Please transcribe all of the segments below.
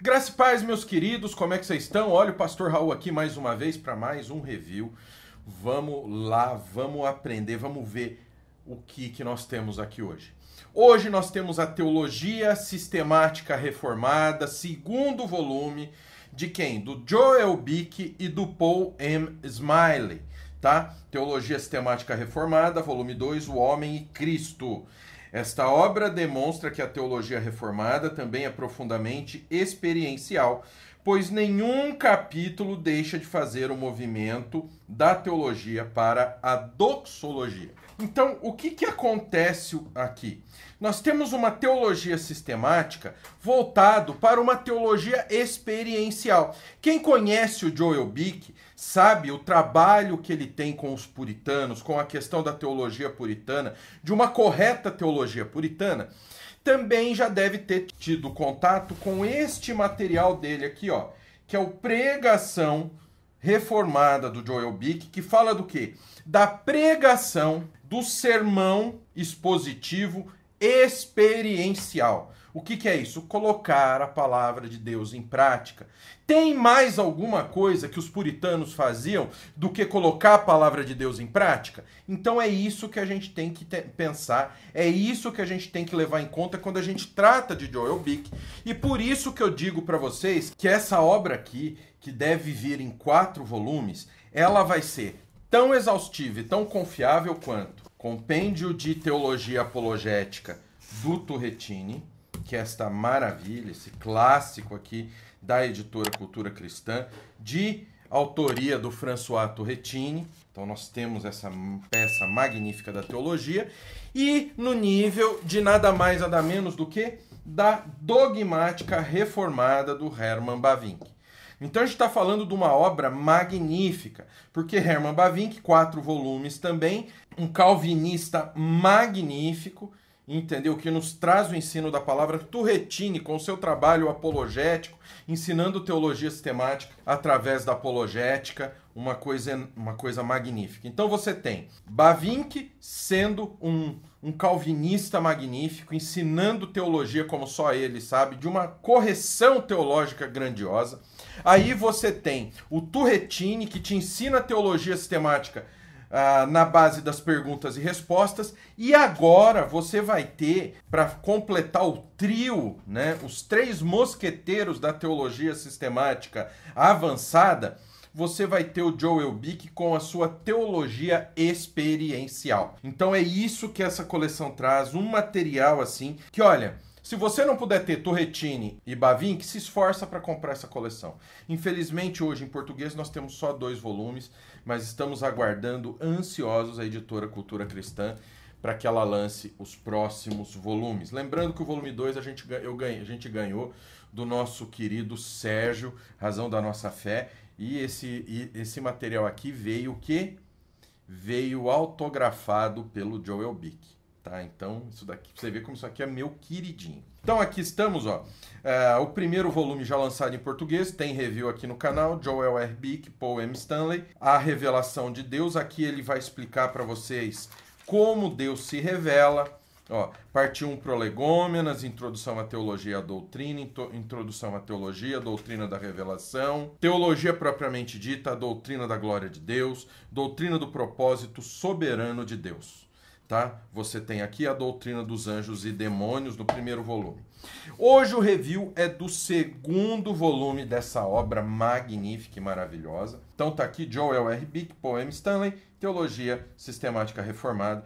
Graça e paz, meus queridos, como é que vocês estão? Olha o Pastor Raul aqui mais uma vez para mais um review. Vamos lá, vamos aprender, vamos ver o que nós temos aqui hoje. Hoje nós temos a Teologia Sistemática Reformada, segundo volume, de quem? Do Joel Bick e do Paul M. Smiley, tá? Teologia Sistemática Reformada, volume 2, O Homem e Cristo. Esta obra demonstra que a teologia reformada também é profundamente experiencial, pois nenhum capítulo deixa de fazer o movimento da teologia para a doxologia. Então, o que acontece aqui? Nós temos uma teologia sistemática voltado para uma teologia experiencial. Quem conhece o Joel Bick sabe o trabalho que ele tem com os puritanos, com a questão da teologia puritana, de uma correta teologia puritana, também já deve ter tido contato com este material dele aqui, ó, que é o Pregação Reformada do Joel Bick, que fala do quê? Da pregação do sermão expositivo experiencial. O que é isso? Colocar a palavra de Deus em prática. Tem mais alguma coisa que os puritanos faziam do que colocar a palavra de Deus em prática? Então é isso que a gente tem que pensar, é isso que a gente tem que levar em conta quando a gente trata de Joel Bick. E por isso que eu digo para vocês que essa obra aqui, que deve vir em 4 volumes, ela vai ser tão exaustiva e tão confiável quanto Compêndio de Teologia Apologética do Turretini, que é esta maravilha, esse clássico aqui da editora Cultura Cristã, de autoria do François Turretini. Então nós temos essa peça magnífica da teologia, e no nível de nada mais nada menos do que da Dogmática Reformada do Herman Bavinck. Então a gente está falando de uma obra magnífica, porque Herman Bavinck, 4 volumes também, um calvinista magnífico, entendeu? Que nos traz o ensino da palavra. Turretini, com o seu trabalho apologético, ensinando teologia sistemática através da apologética, uma coisa magnífica. Então você tem Bavinck sendo um calvinista magnífico, ensinando teologia como só ele sabe, de uma correção teológica grandiosa. Aí você tem o Turretini, que te ensina teologia sistemática na base das perguntas e respostas. E agora você vai ter, para completar o trio, né, os 3 mosqueteiros da teologia sistemática avançada, você vai ter o Joel Bick com a sua teologia experiencial. Então é isso que essa coleção traz, um material assim, que olha, se você não puder ter Turretini e Bavinck, se esforça para comprar essa coleção. Infelizmente hoje em português nós temos só 2 volumes, mas estamos aguardando ansiosos a editora Cultura Cristã para que ela lance os próximos volumes. Lembrando que o volume 2 a gente ganhou do nosso querido Sérgio, Razão da Nossa Fé, e esse material aqui veio o quê? Veio autografado pelo Joel Bick. Tá, então, isso daqui, você vê como isso aqui é meu queridinho. Então, aqui estamos, ó. O primeiro volume já lançado em português, tem review aqui no canal, Joel R. Bick, Paul M. Stanley. A Revelação de Deus, aqui ele vai explicar para vocês como Deus se revela. Ó, parte 1, Prolegômenas, Introdução à Teologia e à Doutrina, Introdução à Teologia, Doutrina da Revelação, Teologia propriamente dita, a Doutrina da Glória de Deus, Doutrina do Propósito Soberano de Deus. Tá? Você tem aqui a Doutrina dos Anjos e Demônios no primeiro volume. Hoje o review é do segundo volume dessa obra magnífica e maravilhosa. Então tá aqui Joel R. Bick, Paul M. Stanley, Teologia Sistemática Reformada.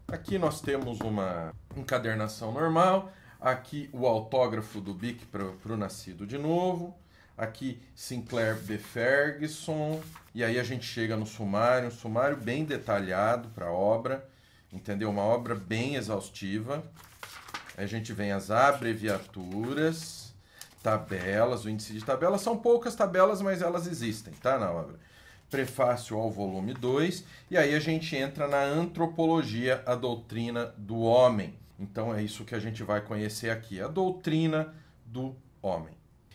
Aqui nós temos uma encadernação normal. Aqui o autógrafo do Bick para o Nascido de Novo. Aqui Sinclair B. Ferguson. E aí a gente chega no sumário, um sumário bem detalhado para a obra. Entendeu? Uma obra bem exaustiva. Aí a gente vem as abreviaturas, tabelas, o índice de tabelas. São poucas tabelas, mas elas existem, tá? Na obra. Prefácio ao volume 2. E aí a gente entra na Antropologia, a Doutrina do Homem. Então é isso que a gente vai conhecer aqui. A Doutrina do Homem.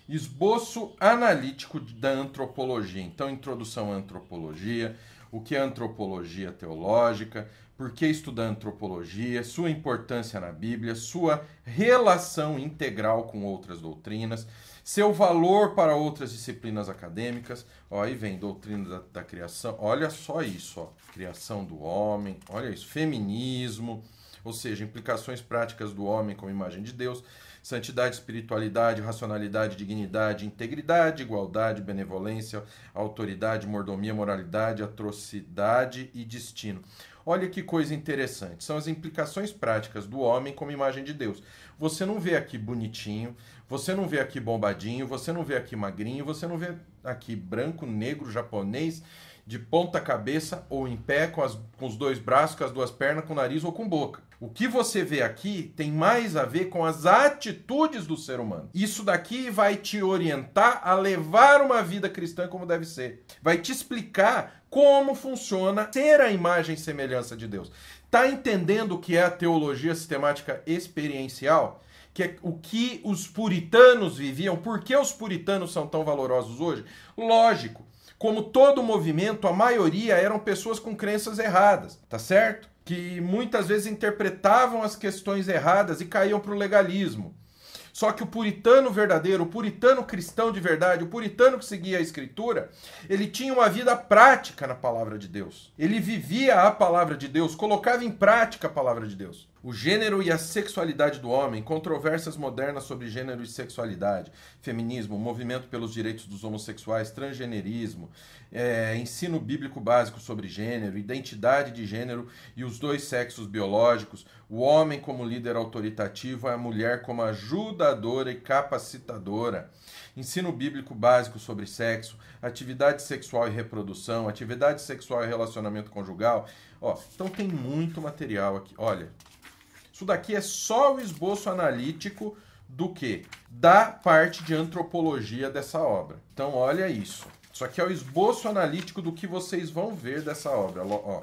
Esboço analítico da antropologia. Então, introdução à antropologia, o que é antropologia teológica, por que estudar antropologia, sua importância na Bíblia, sua relação integral com outras doutrinas, seu valor para outras disciplinas acadêmicas. Ó, aí vem doutrina da criação, olha só isso, ó, criação do homem, olha isso, feminismo, ou seja, implicações práticas do homem como imagem de Deus, santidade, espiritualidade, racionalidade, dignidade, integridade, igualdade, benevolência, autoridade, mordomia, moralidade, atrocidade e destino. Olha que coisa interessante. São as implicações práticas do homem como imagem de Deus. Você não vê aqui bonitinho, você não vê aqui bombadinho, você não vê aqui magrinho, você não vê aqui branco, negro, japonês, de ponta cabeça ou em pé, com os dois braços, com as duas pernas, com o nariz ou com boca. O que você vê aqui tem mais a ver com as atitudes do ser humano. Isso daqui vai te orientar a levar uma vida cristã como deve ser. Vai te explicar como funciona ser a imagem e semelhança de Deus. Tá entendendo o que é a teologia sistemática experiencial? Que é o que os puritanos viviam? Por que os puritanos são tão valorosos hoje? Lógico, como todo movimento, a maioria eram pessoas com crenças erradas, tá certo? Que muitas vezes interpretavam as questões erradas e caíam para o legalismo. Só que o puritano verdadeiro, o puritano cristão de verdade, o puritano que seguia a Escritura, ele tinha uma vida prática na palavra de Deus. Ele vivia a palavra de Deus, colocava em prática a palavra de Deus. O gênero e a sexualidade do homem, controvérsias modernas sobre gênero e sexualidade, feminismo, movimento pelos direitos dos homossexuais, transgenerismo, ensino bíblico básico sobre gênero, identidade de gênero e os dois sexos biológicos, o homem como líder autoritativo, a mulher como ajudadora e capacitadora, ensino bíblico básico sobre sexo, atividade sexual e reprodução, atividade sexual e relacionamento conjugal. Ó, então tem muito material aqui. Olha, isso daqui é só o esboço analítico do quê? Da parte de antropologia dessa obra. Então olha isso. Isso aqui é o esboço analítico do que vocês vão ver dessa obra. Ó,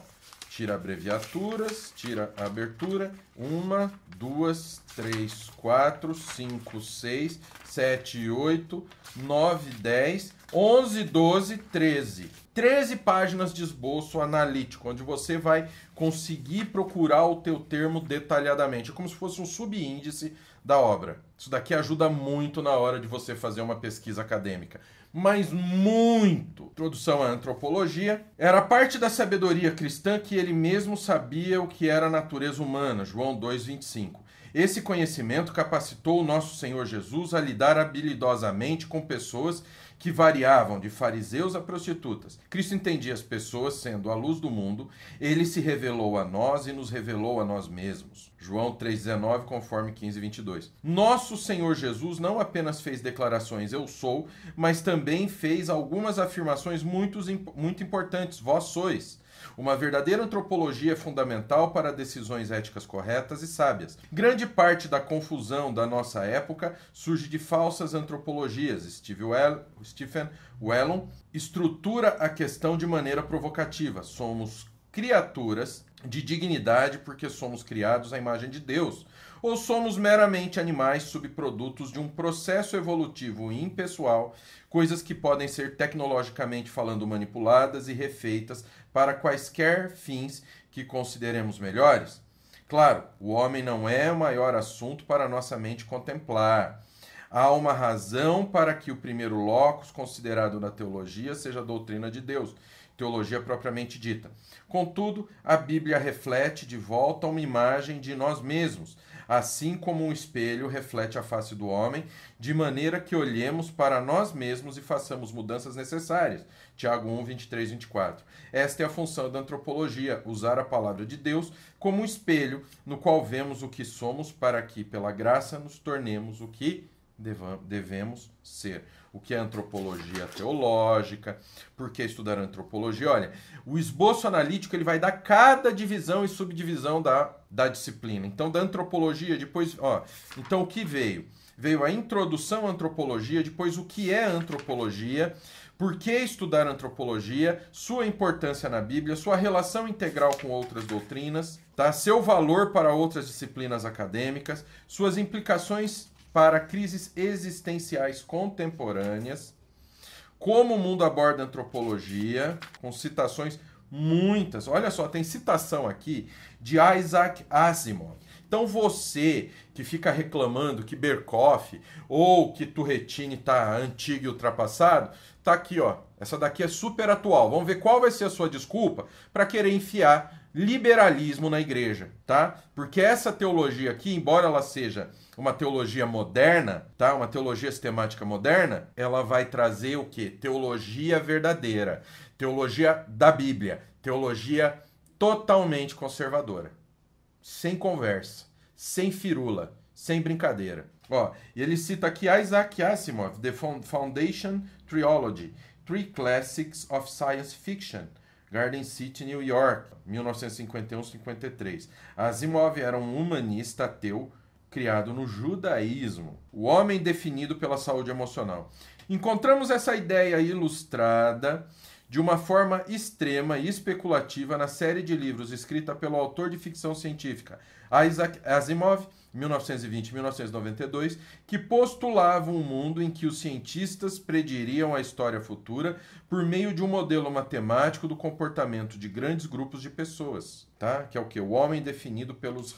tira abreviaturas, tira a abertura. 1, 2, 3, 4, 5, 6, 7, 8, 9, 10, 11, 12, 13. 13 páginas de esboço analítico, onde você vai conseguir procurar o teu termo detalhadamente. É como se fosse um subíndice da obra. Isso daqui ajuda muito na hora de você fazer uma pesquisa acadêmica. Mas muito. Introdução à antropologia. Era parte da sabedoria cristã que ele mesmo sabia o que era a natureza humana. João 2,25. Esse conhecimento capacitou o nosso Senhor Jesus a lidar habilidosamente com pessoas que variavam de fariseus a prostitutas. Cristo entendia as pessoas sendo a luz do mundo, ele se revelou a nós e nos revelou a nós mesmos. João 3,19, conforme 15:22. Nosso Senhor Jesus não apenas fez declarações eu sou, mas também fez algumas afirmações muito importantes. Vós sois. Uma verdadeira antropologia é fundamental para decisões éticas corretas e sábias. Grande parte da confusão da nossa época surge de falsas antropologias. Stephen Wellum estrutura a questão de maneira provocativa. Somos criaturas de dignidade porque somos criados à imagem de Deus. Ou somos meramente animais subprodutos de um processo evolutivo impessoal, coisas que podem ser tecnologicamente falando manipuladas e refeitas para quaisquer fins que consideremos melhores? Claro, o homem não é o maior assunto para nossa mente contemplar. Há uma razão para que o primeiro locus considerado na teologia seja a doutrina de Deus, teologia propriamente dita. Contudo, a Bíblia reflete de volta uma imagem de nós mesmos, assim como um espelho reflete a face do homem, de maneira que olhemos para nós mesmos e façamos mudanças necessárias. Tiago 1, 23, 24. Esta é a função da antropologia, usar a palavra de Deus como um espelho no qual vemos o que somos para que, pela graça, nos tornemos o que devemos ser. O que é antropologia teológica? Por que estudar antropologia? Olha, o esboço analítico ele vai dar cada divisão e subdivisão da disciplina. Então, da antropologia, depois... então, o que veio? Veio a introdução à antropologia, depois o que é antropologia, por que estudar antropologia, sua importância na Bíblia, sua relação integral com outras doutrinas, tá? Seu valor para outras disciplinas acadêmicas, suas implicações para crises existenciais contemporâneas, como o mundo aborda a antropologia, com citações muitas. Olha só, tem citação aqui de Isaac Asimov. Então você que fica reclamando que Berkoff ou que Turretini está antigo e ultrapassado, tá aqui, ó. Essa daqui é super atual. Vamos ver qual vai ser a sua desculpa para querer enfiar liberalismo na igreja, tá? Porque essa teologia aqui, embora ela seja uma teologia moderna, tá? Uma teologia sistemática moderna, ela vai trazer o quê? Teologia verdadeira, teologia da Bíblia, teologia totalmente conservadora. Sem conversa, sem firula, sem brincadeira. Ó, e ele cita aqui Isaac Asimov, The Foundation Trilogy, Three Classics of Science Fiction, Garden City, New York, 1951-53. Asimov era um humanista ateu criado no judaísmo. O homem definido pela saúde emocional. Encontramos essa ideia ilustrada de uma forma extrema e especulativa na série de livros escrita pelo autor de ficção científica Isaac Asimov, 1920-1992, que postulava um mundo em que os cientistas prediriam a história futura por meio de um modelo matemático do comportamento de grandes grupos de pessoas, tá? Que é o que? O homem definido pelos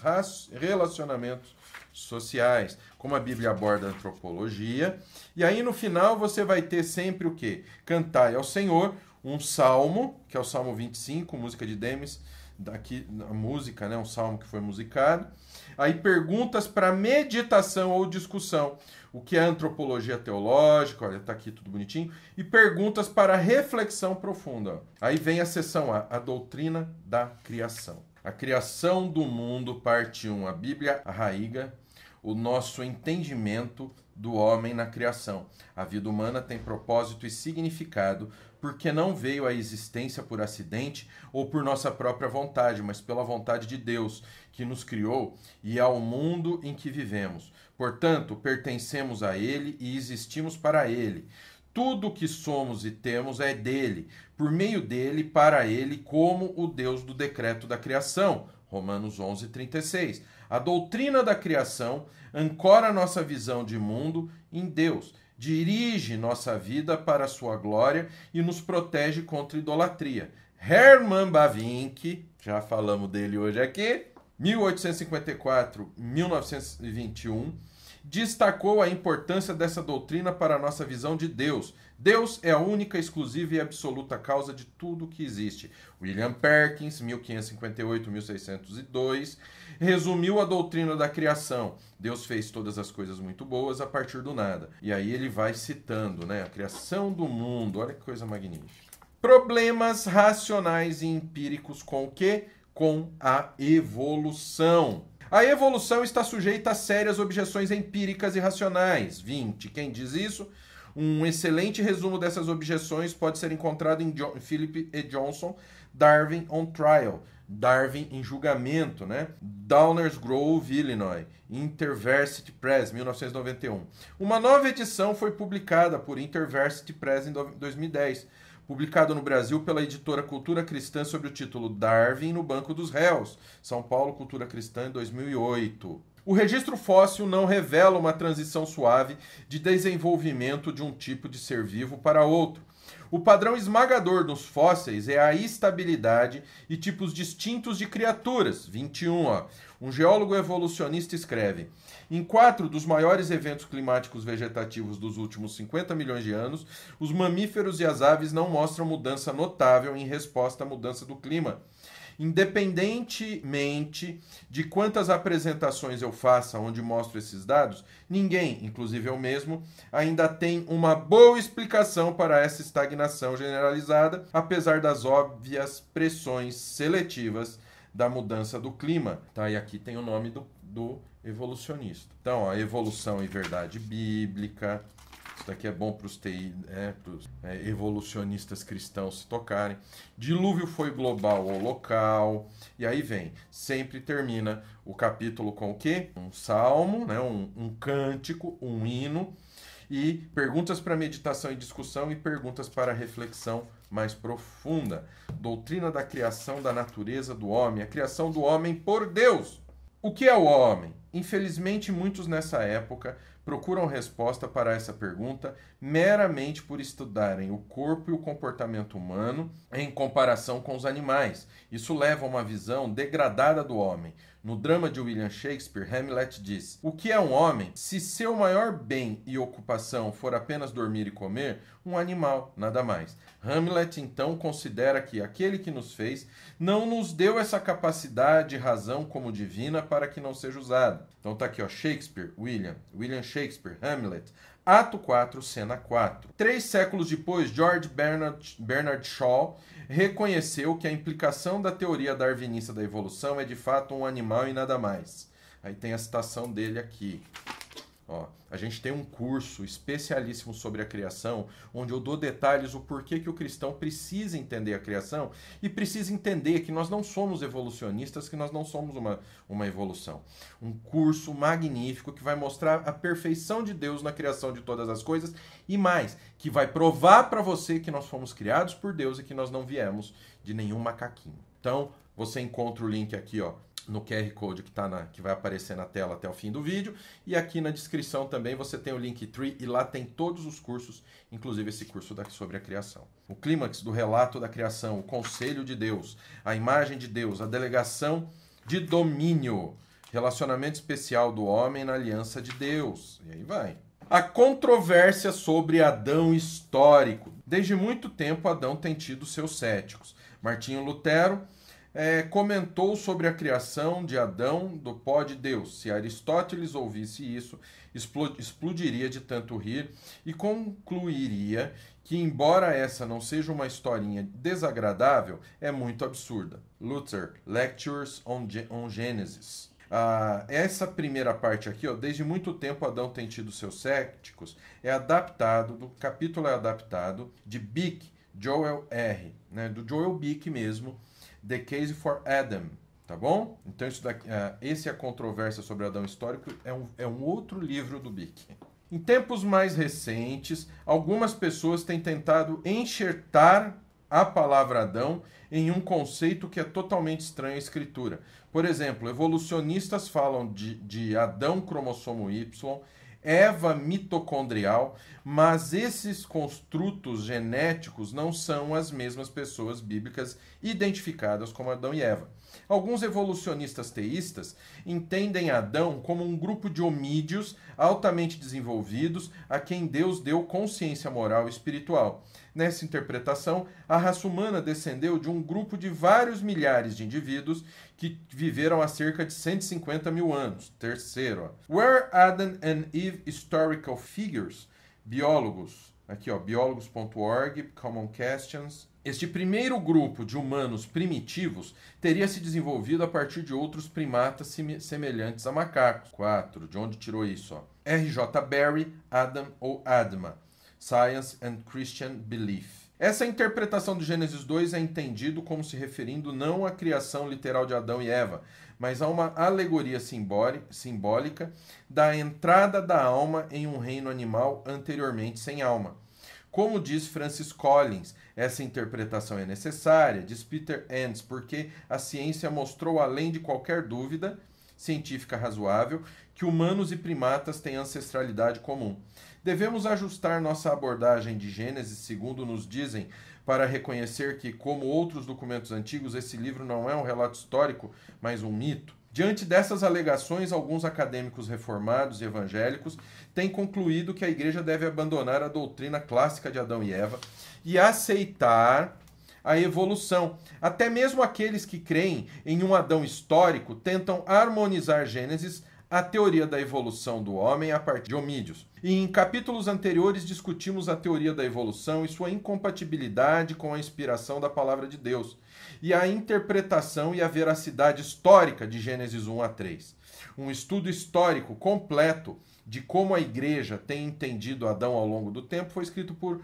relacionamentos sociais, como a Bíblia aborda a antropologia. E aí no final você vai ter sempre o quê? Cantai ao Senhor, um salmo, que é o Salmo 25, música de Demis, daqui a música, né, um salmo que foi musicado. Aí perguntas para meditação ou discussão, o que é antropologia teológica, olha, tá aqui tudo bonitinho, e perguntas para reflexão profunda. Aí vem a seção A doutrina da criação. A criação do mundo, parte 1, a Bíblia arraiga o nosso entendimento do homem na criação. A vida humana tem propósito e significado porque não veio à existência por acidente ou por nossa própria vontade, mas pela vontade de Deus, que nos criou e ao mundo em que vivemos. Portanto, pertencemos a Ele e existimos para Ele. Tudo o que somos e temos é dele, por meio dele, para ele, como o Deus do decreto da criação. Romanos 11:36. A doutrina da criação ancora nossa visão de mundo em Deus, dirige nossa vida para a sua glória e nos protege contra idolatria. Herman Bavinck, já falamos dele hoje aqui, 1854-1921, destacou a importância dessa doutrina para a nossa visão de Deus. Deus é a única, exclusiva e absoluta causa de tudo que existe. William Perkins, 1558-1602, resumiu a doutrina da criação. Deus fez todas as coisas muito boas a partir do nada. E aí ele vai citando, né, a criação do mundo. Olha que coisa magnífica. Problemas racionais e empíricos com o quê? Com a evolução. A evolução está sujeita a sérias objeções empíricas e racionais. 20. Quem diz isso? Um excelente resumo dessas objeções pode ser encontrado em Philip E. Johnson, Darwin on Trial, Darwin em julgamento, né? Downers Grove, Illinois, InterVarsity Press, 1991. Uma nova edição foi publicada por InterVarsity Press em 2010, publicado no Brasil pela editora Cultura Cristã sob o título Darwin no Banco dos Réus, São Paulo, Cultura Cristã, em 2008. O registro fóssil não revela uma transição suave de desenvolvimento de um tipo de ser vivo para outro. O padrão esmagador dos fósseis é a estabilidade e tipos distintos de criaturas. 21. Um geólogo evolucionista escreve: em 4 dos maiores eventos climáticos vegetativos dos últimos 50 milhões de anos, os mamíferos e as aves não mostram mudança notável em resposta à mudança do clima. Independentemente de quantas apresentações eu faça onde mostro esses dados, ninguém, inclusive eu mesmo, ainda tem uma boa explicação para essa estagnação generalizada, apesar das óbvias pressões seletivas da mudança do clima. Tá? E aqui tem o nome do evolucionista. Então, a evolução e verdade bíblica. Isso daqui é bom para os evolucionistas cristãos se tocarem. Dilúvio foi global ou local. E aí vem, sempre termina o capítulo com o quê? Um salmo, né? um cântico, um hino. E perguntas para meditação e discussão e perguntas para reflexão mais profunda. Doutrina da criação da natureza do homem. A criação do homem por Deus. O que é o homem? Infelizmente, muitos nessa época procuram resposta para essa pergunta meramente por estudarem o corpo e o comportamento humano em comparação com os animais. Isso leva a uma visão degradada do homem. No drama de William Shakespeare, Hamlet diz: "O que é um homem? Se seu maior bem e ocupação for apenas dormir e comer, um animal, nada mais." Hamlet, então, considera que aquele que nos fez não nos deu essa capacidade e razão como divina para que não seja usada. Então tá aqui, ó, Shakespeare, William Shakespeare, Hamlet, Ato 4, cena 4. 3 séculos depois, George Bernard Shaw reconheceu que a implicação da teoria darwinista da evolução é de fato um animal e nada mais. Aí tem a citação dele aqui. Ó, a gente tem um curso especialíssimo sobre a criação, onde eu dou detalhes o porquê que o cristão precisa entender a criação e precisa entender que nós não somos evolucionistas, que nós não somos uma evolução. Um curso magnífico que vai mostrar a perfeição de Deus na criação de todas as coisas e mais, que vai provar para você que nós fomos criados por Deus e que nós não viemos de nenhum macaquinho. Então, você encontra o link aqui, ó, no QR Code que vai aparecer na tela até o fim do vídeo. E aqui na descrição também você tem o Linktree e lá tem todos os cursos, inclusive esse curso sobre a criação. O clímax do relato da criação, o conselho de Deus, a imagem de Deus, a delegação de domínio, relacionamento especial do homem na aliança de Deus. E aí vai. A controvérsia sobre Adão histórico. Desde muito tempo Adão tem tido seus céticos. Martinho Lutero comentou sobre a criação de Adão do pó de Deus. Se Aristóteles ouvisse isso, explodiria de tanto rir e concluiria que, embora essa não seja uma historinha desagradável, é muito absurda. Luther, Lectures on Genesis. Essa primeira parte aqui, ó, desde muito tempo Adão tem tido seus céticos, do capítulo é adaptado de Bick, Joel R., né, do Joel Bick mesmo, The Case for Adam, tá bom? Então esse é a controvérsia sobre Adão histórico, é um outro livro do Bick. Em tempos mais recentes, algumas pessoas têm tentado enxertar a palavra Adão em um conceito que é totalmente estranho à escritura. Por exemplo, evolucionistas falam de Adão cromossomo Y, Eva mitocondrial, mas esses construtos genéticos não são as mesmas pessoas bíblicas identificadas como Adão e Eva. Alguns evolucionistas teístas entendem Adão como um grupo de homídeos altamente desenvolvidos a quem Deus deu consciência moral e espiritual. Nessa interpretação, a raça humana descendeu de um grupo de vários milhares de indivíduos que viveram há cerca de 150 mil anos. Terceiro, Were Adam and Eve Historical Figures? Biólogos. Aqui, ó, biólogos.org, Common Questions. Este primeiro grupo de humanos primitivos teria se desenvolvido a partir de outros primatas semelhantes a macacos. 4. De onde tirou isso? Ó? R.J. Berry, Adam ou Adma. Science and Christian Belief. Essa interpretação de Gênesis 2 é entendido como se referindo não à criação literal de Adão e Eva, mas a uma alegoria simbólica da entrada da alma em um reino animal anteriormente sem alma. Como diz Francis Collins, essa interpretação é necessária, diz Peter Enns, porque a ciência mostrou, além de qualquer dúvida científica razoável, que humanos e primatas têm ancestralidade comum. Devemos ajustar nossa abordagem de Gênesis, segundo nos dizem, para reconhecer que, como outros documentos antigos, esse livro não é um relato histórico, mas um mito. Diante dessas alegações, alguns acadêmicos reformados e evangélicos têm concluído que a igreja deve abandonar a doutrina clássica de Adão e Eva e aceitar a evolução. Até mesmo aqueles que creem em um Adão histórico tentam harmonizar Gênesis à teoria da evolução do homem a partir de homídeos. E em capítulos anteriores discutimos a teoria da evolução e sua incompatibilidade com a inspiração da palavra de Deus, e a interpretação e a veracidade histórica de Gênesis 1 a 3. Um estudo histórico completo de como a igreja tem entendido Adão ao longo do tempo foi escrito por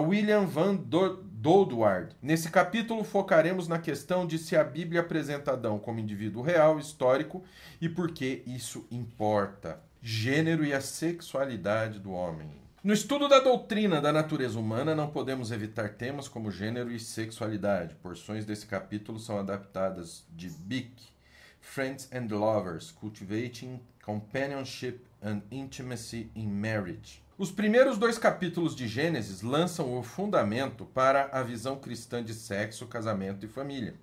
William Van Doudwaard. Nesse capítulo focaremos na questão de se a Bíblia apresenta Adão como indivíduo real, histórico, e por que isso importa. Gênero e a sexualidade do homem. No estudo da doutrina da natureza humana, não podemos evitar temas como gênero e sexualidade. Porções desse capítulo são adaptadas de Bick, Friends and Lovers, Cultivating Companionship and Intimacy in Marriage. Os primeiros 2 capítulos de Gênesis lançam o fundamento para a visão cristã de sexo, casamento e família.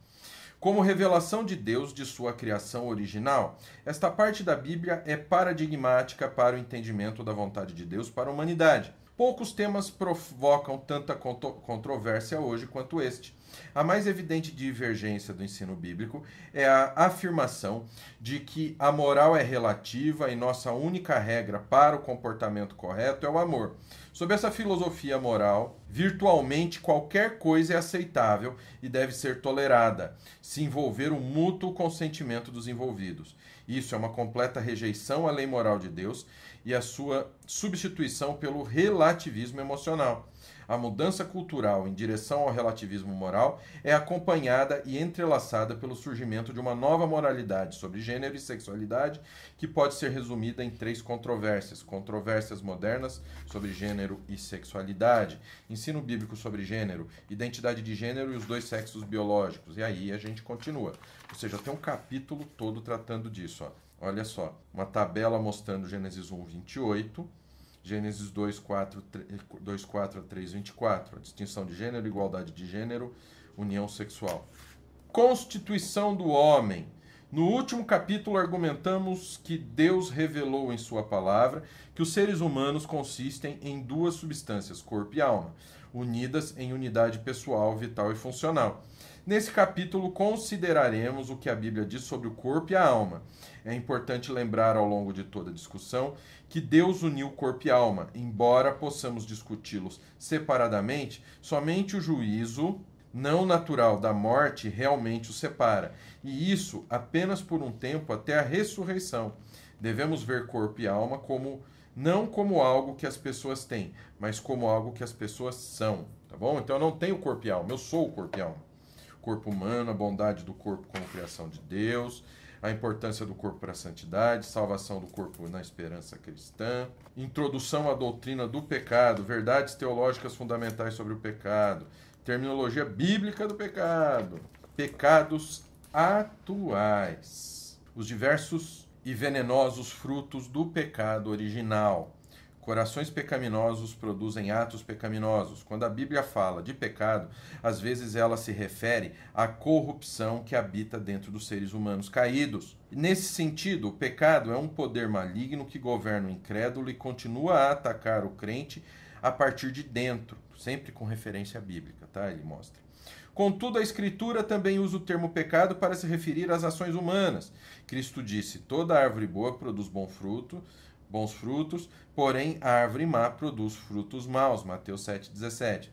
Como revelação de Deus de sua criação original, esta parte da Bíblia é paradigmática para o entendimento da vontade de Deus para a humanidade. Poucos temas provocam tanta controvérsia hoje quanto este. A mais evidente divergência do ensino bíblico é a afirmação de que a moral é relativa e nossa única regra para o comportamento correto é o amor. Sob essa filosofia moral, virtualmente qualquer coisa é aceitável e deve ser tolerada, se envolver o mútuo consentimento dos envolvidos. Isso é uma completa rejeição à lei moral de Deus e a sua substituição pelo relativismo emocional. A mudança cultural em direção ao relativismo moral é acompanhada e entrelaçada pelo surgimento de uma nova moralidade sobre gênero e sexualidade, que pode ser resumida em 3 controvérsias. Controvérsias modernas sobre gênero e sexualidade, ensino bíblico sobre gênero, identidade de gênero e os 2 sexos biológicos. E aí a gente continua. Ou seja, tem um capítulo todo tratando disso. Ó. Olha só, uma tabela mostrando Gênesis 1, 28, Gênesis 2, 4 a 3, 24. A distinção de gênero, igualdade de gênero, união sexual. Constituição do homem. No último capítulo argumentamos que Deus revelou em sua palavra que os seres humanos consistem em 2 substâncias, corpo e alma, unidas em unidade pessoal, vital e funcional. Nesse capítulo consideraremos o que a Bíblia diz sobre o corpo e a alma. É importante lembrar ao longo de toda a discussão que Deus uniu corpo e alma. Embora possamos discuti-los separadamente, somente o juízo não natural da morte realmente os separa. E isso apenas por um tempo até a ressurreição. Devemos ver corpo e alma não como algo que as pessoas têm, mas como algo que as pessoas são. Tá bom? Então eu não tenho corpo e alma, eu sou o corpo e alma. Corpo humano, a bondade do corpo como criação de Deus, a importância do corpo para a santidade, salvação do corpo na esperança cristã, introdução à doutrina do pecado, verdades teológicas fundamentais sobre o pecado, terminologia bíblica do pecado, pecados atuais, os diversos e venenosos frutos do pecado original. Corações pecaminosos produzem atos pecaminosos. Quando a Bíblia fala de pecado, às vezes ela se refere à corrupção que habita dentro dos seres humanos caídos. Nesse sentido, o pecado é um poder maligno que governa o incrédulo e continua a atacar o crente a partir de dentro, sempre com referência bíblica, tá? Ele mostra. Contudo, a Escritura também usa o termo pecado para se referir às ações humanas. Cristo disse: toda árvore boa produz bons frutos, porém a árvore má produz frutos maus. Mateus 7,17.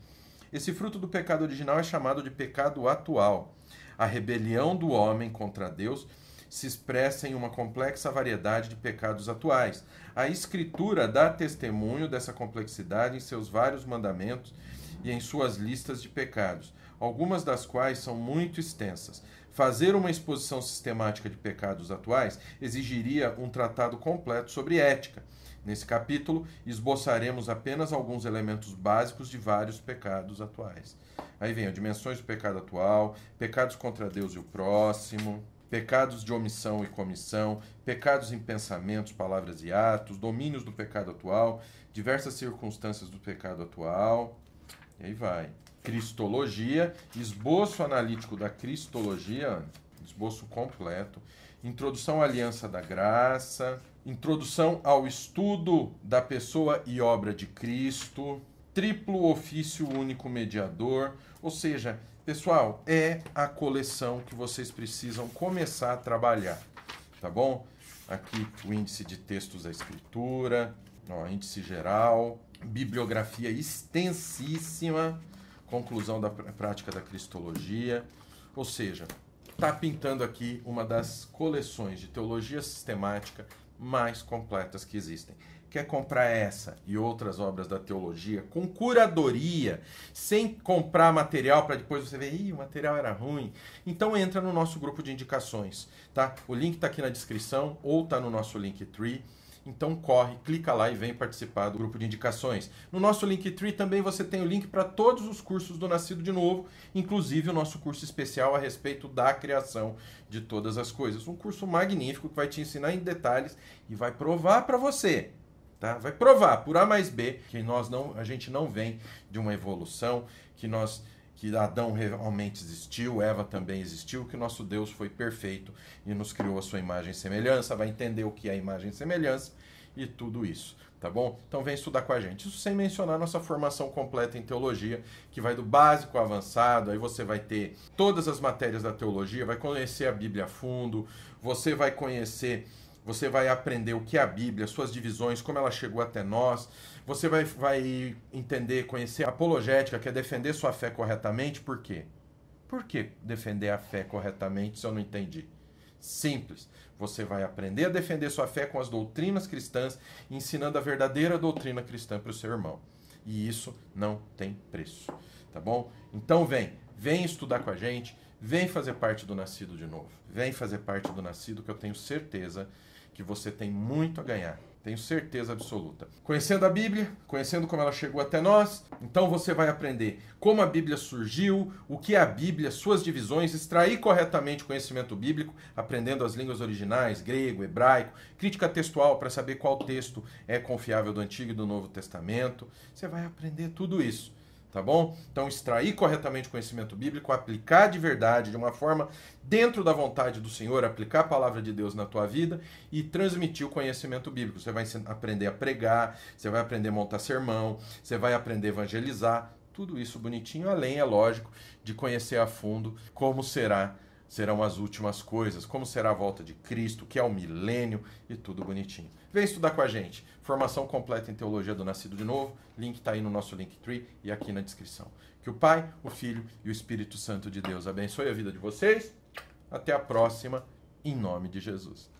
Esse fruto do pecado original é chamado de pecado atual. A rebelião do homem contra Deus se expressa em uma complexa variedade de pecados atuais. A Escritura dá testemunho dessa complexidade em seus vários mandamentos e em suas listas de pecados, algumas das quais são muito extensas. Fazer uma exposição sistemática de pecados atuais exigiria um tratado completo sobre ética. Nesse capítulo, esboçaremos apenas alguns elementos básicos de vários pecados atuais. Aí vem as dimensões do pecado atual, pecados contra Deus e o próximo, pecados de omissão e comissão, pecados em pensamentos, palavras e atos, domínios do pecado atual, diversas circunstâncias do pecado atual, e aí vai. Cristologia, esboço analítico da cristologia, esboço completo, introdução à aliança da graça, introdução ao estudo da pessoa e obra de Cristo, triplo ofício único mediador, ou seja, pessoal, é a coleção que vocês precisam começar a trabalhar, tá bom? Aqui o índice de textos da Escritura, ó, índice geral, bibliografia extensíssima, conclusão da prática da cristologia, ou seja, está pintando aqui uma das coleções de teologia sistemática mais completas que existem. Quer comprar essa e outras obras da teologia com curadoria, sem comprar material para depois você ver, o material era ruim? Então entra no nosso grupo de indicações, tá? O link está aqui na descrição ou está no nosso Linktree Então corre, clica lá e vem participar do grupo de indicações. No nosso Linktree também você tem o link para todos os cursos do Nascido de Novo, inclusive o nosso curso especial a respeito da criação de todas as coisas. Um curso magnífico que vai te ensinar em detalhes e vai provar para você, tá? Vai provar por A mais B que a gente não vem de uma evolução, que Adão realmente existiu, Eva também existiu, que o nosso Deus foi perfeito e nos criou a sua imagem e semelhança, vai entender o que é imagem e semelhança e tudo isso, tá bom? Então vem estudar com a gente. Isso sem mencionar nossa formação completa em teologia, que vai do básico ao avançado, aí você vai ter todas as matérias da teologia, vai conhecer a Bíblia a fundo, você vai aprender o que é a Bíblia, suas divisões, como ela chegou até nós. Você vai entender, conhecer a apologética, que é defender sua fé corretamente. Por quê? Por que defender a fé corretamente se eu não entendi? Simples. Você vai aprender a defender sua fé com as doutrinas cristãs, ensinando a verdadeira doutrina cristã para o seu irmão. E isso não tem preço. Tá bom? Então vem estudar com a gente, vem fazer parte do Nascido de Novo. Vem fazer parte do Nascido, que eu tenho certeza que você tem muito a ganhar. Tenho certeza absoluta. Conhecendo a Bíblia, conhecendo como ela chegou até nós, então você vai aprender como a Bíblia surgiu, o que é a Bíblia, suas divisões, extrair corretamente o conhecimento bíblico, aprendendo as línguas originais, grego, hebraico, crítica textual para saber qual texto é confiável do Antigo e do Novo Testamento. Você vai aprender tudo isso. Tá bom? Então, extrair corretamente o conhecimento bíblico, aplicar de verdade, de uma forma dentro da vontade do Senhor, aplicar a palavra de Deus na tua vida e transmitir o conhecimento bíblico. Você vai aprender a pregar, você vai aprender a montar sermão, você vai aprender a evangelizar, tudo isso bonitinho, além, é lógico, de conhecer a fundo como serão as últimas coisas, como será a volta de Cristo, que é o milênio e tudo bonitinho. Vem estudar com a gente. Formação completa em Teologia do Nascido de Novo. Link está aí no nosso Linktree e aqui na descrição. Que o Pai, o Filho e o Espírito Santo de Deus abençoe a vida de vocês. Até a próxima, em nome de Jesus.